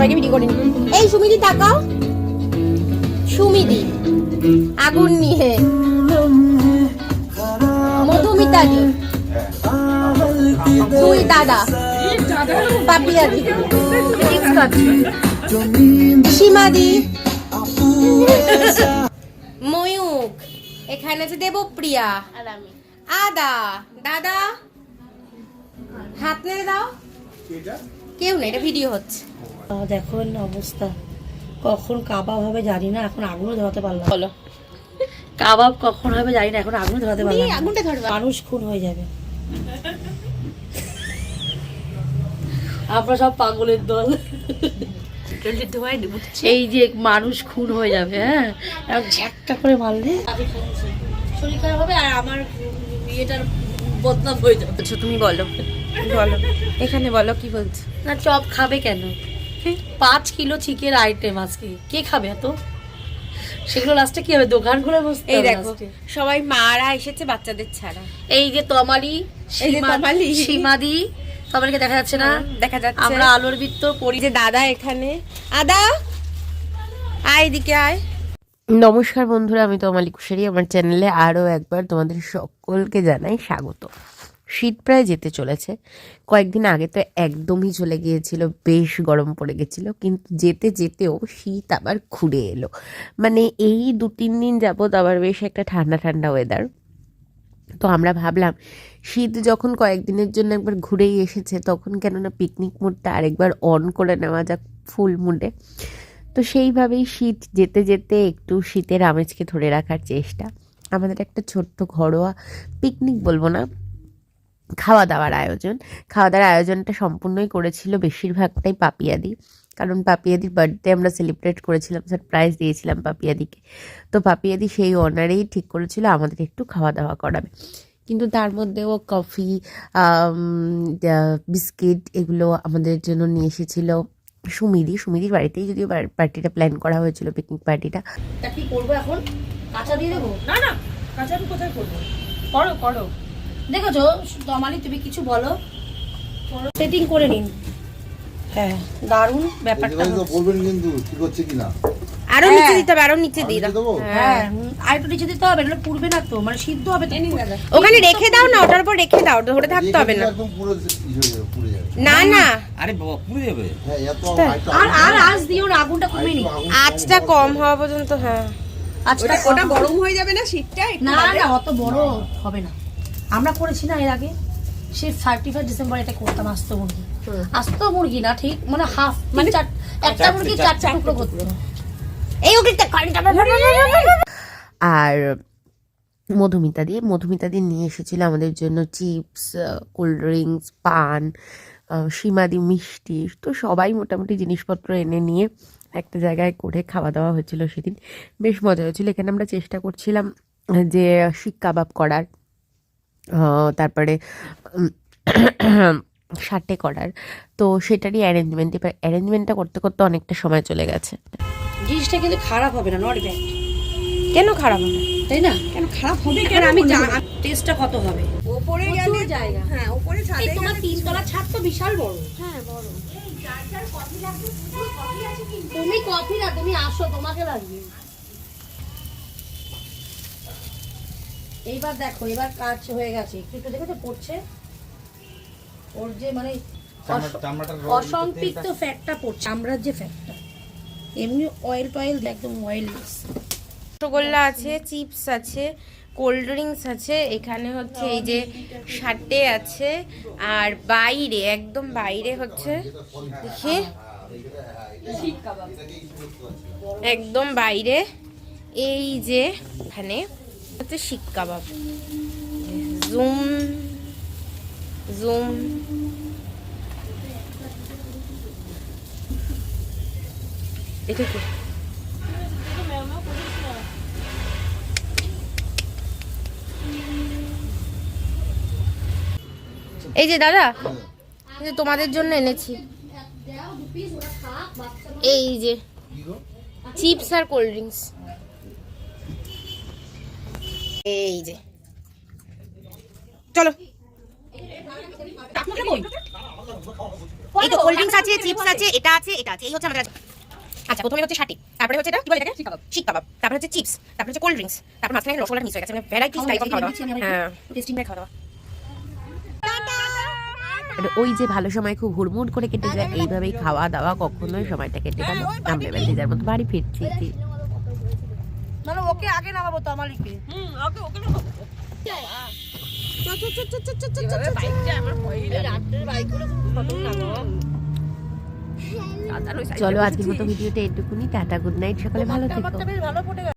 সবাইকে ভিডিও করে নি। এই সুমিদি তাকাও, সুমিদি আগুন নিয়ে, মধুমিতাদি, তুই দাদা, পাপিয়াদি, সীমাদি, ময়ূক, এখানে আছে দেবপ্রিয়া, আদা, দাদা হাত নেড়ে দাও। কেউ নেই, এটা ভিডিও হচ্ছে। দেখো অবস্থা, কখন কাবাব হবে জানি না, এখন আগুনও ধরাতে পারলাম। বলো কাবাব কখন হবে জানি না, এখন আগুনও ধরাতে পারলাম। আগুনটা ধরবে, মানুষ খুন হয়ে যাবে। আমরা সব পাগলের দল। এই যে মানুষ খুন হয়ে যাবে, হ্যাঁ ঝ্যাকটা করে মারলে শরীর খারাপ হবে আর আমার বিয়েটার বদনাম হয়ে যাবে। আচ্ছা তুমি বলো, বলো এখানে বলো কি বলছো। না চপ খাবে কেন? 5 কিলো চিকেন আইটেম আজকে কে খাবে এত? সেগুলো লাস্টে কি হবে? দোকান খুলে বসতে এই হবে দেখো লাস্টে। সবাই মারা এসেছে বাচ্চাদের ছাড়া। এই যে তমালি, এই যে তমালি, সীমাদি, তমালিকে দেখা যাচ্ছে না, দেখা যাচ্ছে। আমরা আলোর বৃত্ত পরি। যে দাদা এখানে, আদা আয় এদিকে আয়। নমস্কার বন্ধুরা, আমি তমালি কুশারি। আমার চ্যানেলে আরও একবার তোমাদের সকলকে জানাই স্বাগত। শীত প্রায় যেতে চলেছে। কয়েকদিন আগে তো একদমই চলে গিয়েছিল, বেশ গরম পড়ে গেছিলো, কিন্তু যেতে যেতেও শীত আবার ঘুরে এলো। মানে এই 2-3 দিন যাবৎ আবার বেশ একটা ঠান্ডা ঠান্ডা ওয়েদার। তো আমরা ভাবলাম শীত যখন কয়েকদিনের জন্য একবার ঘুরেই এসেছে, তখন কেননা পিকনিক মুডটা আরেকবার অন করে নেওয়া যাক ফুল মুডে। তো সেইভাবেই শীত যেতে যেতে একটু শীতের আমেজকে ধরে রাখার চেষ্টা। আমাদের একটা ছোট্ট ঘরোয়া পিকনিক বলবো না, খাওয়া দাওয়ার আয়োজনটা সম্পূর্ণই করেছিল বেশিরভাগটাই পাপিয়াদি। কারণ পাপিয়াদির বার্থডে আমরা সেলিব্রেট করেছিলাম, সারপ্রাইজ দিয়েছিলাম পাপিয়াদিকে। তো পাপিয়াদি সেই অনারেই ঠিক করেছিল আমাদের একটু খাওয়া দাওয়া করাবে। কিন্তু তার মধ্যেও কফি, বিস্কিট এগুলো আমাদের জন্য নিয়ে এসেছিল সুমিদির বাড়িতেই যদিও পার্টিটা প্ল্যান করা হয়েছিল, পিকনিক পার্টিটা। তা কি করবো এখন? কাঁচা দিয়ে দেবো? না না, কাঁচা আমি কোথায় করবো? করো করো, দেখেছো তমালি, তুমি কিছু বলো, সেটিং করে নিন। হ্যাঁ দারুণ ব্যাপারটা বলবেন কিন্তু ঠিক হচ্ছে কিনা। আরো নিচে দিতে হবে, আরো নিচে দিয়ে দাও। হ্যাঁ আর একটু নিচে দিতে হবে, এটা পুড়বে না তো, মানে সিদ্ধ হবে তো। ওখানে রেখে দাও না, ওটার উপর রেখে দাও, ধরে থাকতে হবে না। একদম পুরো পুড়ে যাবে। না না, আরে বাবা পুড়ে যাবে। হ্যাঁ এত আর আর আজ দিও না, আগুনটা কমিয়ে নি, আঁচটা কম হওয়া পর্যন্ত। হ্যাঁ আজটা ওটা গরম হয়ে যাবে না শীতটা? না না অত বড় হবে না, আমরা করেছি না এর আগে, সে 31 ডিসেম্বর এটা করতাম। আস্ত মুরগি না ঠিক, মানে হাফ, মানে একটা মুরগি 4 টুকরো করতে। এই ওকে আর মধুমিতাদি নিয়ে এসেছিল আমাদের জন্য চিপস, কোল্ড ড্রিঙ্কস, পান, সীমাদি মিষ্টি। তো সবাই মোটামুটি জিনিসপত্র এনে নিয়ে একটা জায়গায় করে খাওয়া দাওয়া হয়েছিল সেদিন, বেশ মজা হয়েছিল। এখানে আমরা চেষ্টা করছিলাম যে শিক কাবাব করার, তারপরে সাটে করার, তো সেটারই অ্যারেঞ্জমেন্টটা করতে করতে অনেকটা সময় চলে গেছে। জিনিসটা কিন্তু খারাপ হবে না, নট ব্যাড। কেন খারাপ হবে? তাই না? কেন খারাপ হবে? কেন আমি টেস্টটা কত হবে? উপরে গেলে জায়গা, হ্যাঁ উপরে ছাদে এই তোমার 3 তলা ছাদ তো বিশাল বড়। হ্যাঁ বড়। এই যার যার কফি লাগবে, কফি আছে কি? তুমি কফি না, তুমি আসো, তোমাকে লাগবে। এইবার দেখো, এবার কাজ হয়ে গেছে, একটু একটু দেখো তো পড়ছে, ওর যে মানে অসম্পৃক্ত ফ্যাটটা পড়ছে, আমরা যে ফ্যাটটা, এমনি অয়েল টয়েল একদম অয়েললেস। রসগোল্লা আছে, চিপস আছে, কোল্ড ড্রিঙ্কস আছে, এখানে হচ্ছে এই যে সাটে আছে, আর বাইরে একদম বাইরে হচ্ছে দেখি একদম বাইরে এই যে এখানে হচ্ছে শিক কাবাব। জুম জুম এটা কি? এই যে দাদা, এই যে তোমাদের জন্য এনেছি, এই যে চিপস আর কোল্ড ড্রিঙ্কস, এই যে চলো। এই তো কোল্ড ড্রিঙ্কস আছে, চিপস আছে, এটা আছে, এটা আছে, এই হচ্ছে আমাদের আছে। আচ্ছা প্রথমে হচ্ছে শাটি, তারপরে হচ্ছে এটা কি বলে এটাকে শিক কাবাব, তারপরে হচ্ছে চিপস, তারপরে হচ্ছে কোল্ড ড্রিঙ্কস, তারপর মাঝখানে রসগোল্লা মিক্স হয়ে গেছে, মানে ভ্যারাইটিস টাইপ অফ খাওয়া দাওয়া। হ্যাঁ টেস্টিং করে খাওয়া দাওয়া। ওই যে ভালো সময় খুব হুড়মুড় করে কেটে যায়, এইভাবেই খাওয়া দাওয়া কখনোই সময়টা কেটে গেল আমরা এবার যে যার মতো বাড়ি ফিরছি। মানে ওকে আগে নামাবো তো আমালিকে। চলো আজকের মতো ভিডিওটা এটুকুনি, টাটা, গুড নাইট, সকালে ভালো থেকো। আমারটা বেশ ভালো ফুটে গেছে।